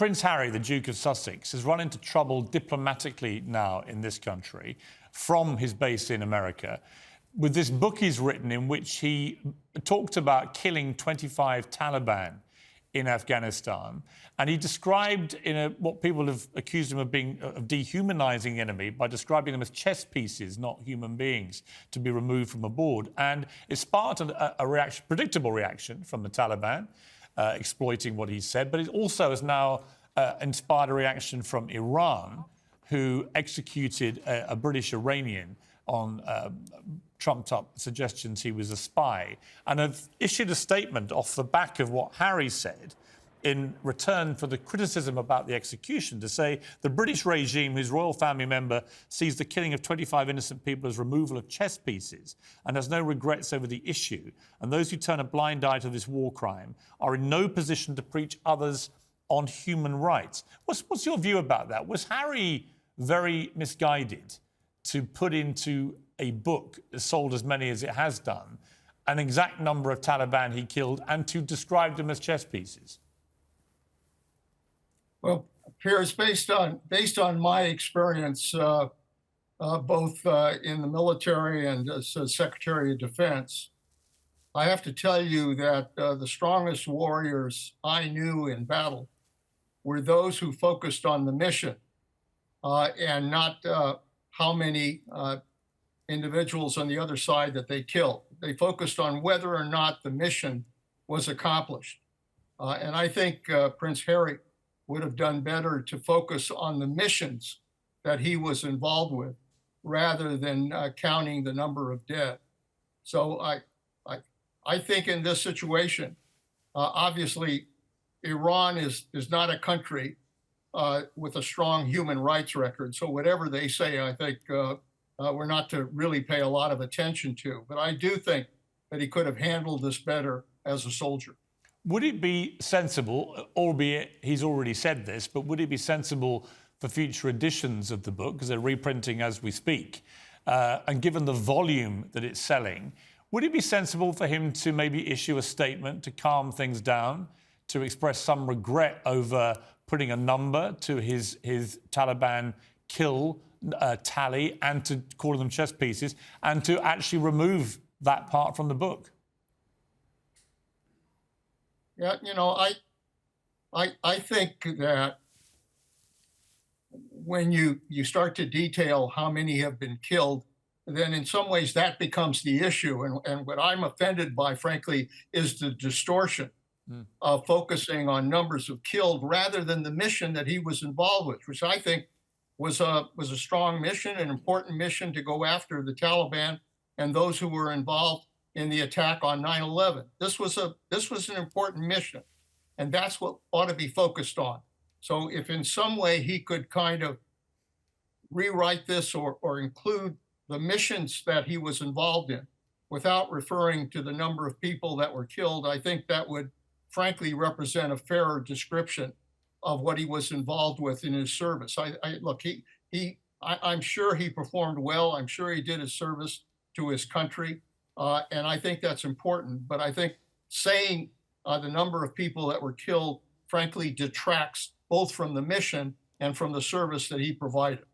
Prince Harry, the Duke of Sussex, has run into trouble diplomatically now in this country from his base in America with this book he's written in which he talked about killing 25 Taliban in Afghanistan. And he described what people have accused him of being of dehumanizing the enemy by describing them as chess pieces, not human beings, to be removed from a board. And it sparked a predictable reaction from the Taliban, exploiting what he said. But it also has now inspired a reaction from Iran, who executed a British Iranian on trumped-up suggestions he was a spy, and have issued a statement off the back of what Harry said in return for the criticism about the execution, to say the British regime, whose royal family member sees the killing of 25 innocent people as removal of chess pieces and has no regrets over the issue, and those who turn a blind eye to this war crime are in no position to preach others on human rights. What's your view about that? Was Harry very misguided to put into a book sold as many as it has done an exact number of Taliban he killed and to describe them as chess pieces? Well, Piers, based on my experience, both in the military and as Secretary of Defense, I have to tell you that the strongest warriors I knew in battle were those who focused on the mission and not how many individuals on the other side that they killed. They focused on whether or not the mission was accomplished. And I think Prince Harry would have done better to focus on the missions that he was involved with rather than counting the number of dead. So I think in this situation, obviously, Iran is not a country with a strong human rights record. So whatever they say, I think we're not to really pay a lot of attention to. But I do think that he could have handled this better as a soldier. Would it be sensible, albeit he's already said this, but would it be sensible for future editions of the book, because they're reprinting as we speak, and given the volume that it's selling, would it be sensible for him to maybe issue a statement to calm things down, to express some regret over putting a number to his Taliban kill tally and to call them chess pieces, and to actually remove that part from the book? Yeah, I think that when you start to detail how many have been killed, then in some ways that becomes the issue. And what I'm offended by, frankly, is the distortion of focusing on numbers of killed rather than the mission that he was involved with, which I think was a strong mission, an important mission to go after the Taliban and those who were involved in the attack on 9/11. This was an important mission, and that's what ought to be focused on. So if in some way he could kind of rewrite this or include the missions that he was involved in without referring to the number of people that were killed, I think that would frankly represent a fairer description of what he was involved with in his service. Look, I'm sure he performed well. I'm sure he did his service to his country. And I think that's important. But I think saying the number of people that were killed, frankly, detracts both from the mission and from the service that he provided.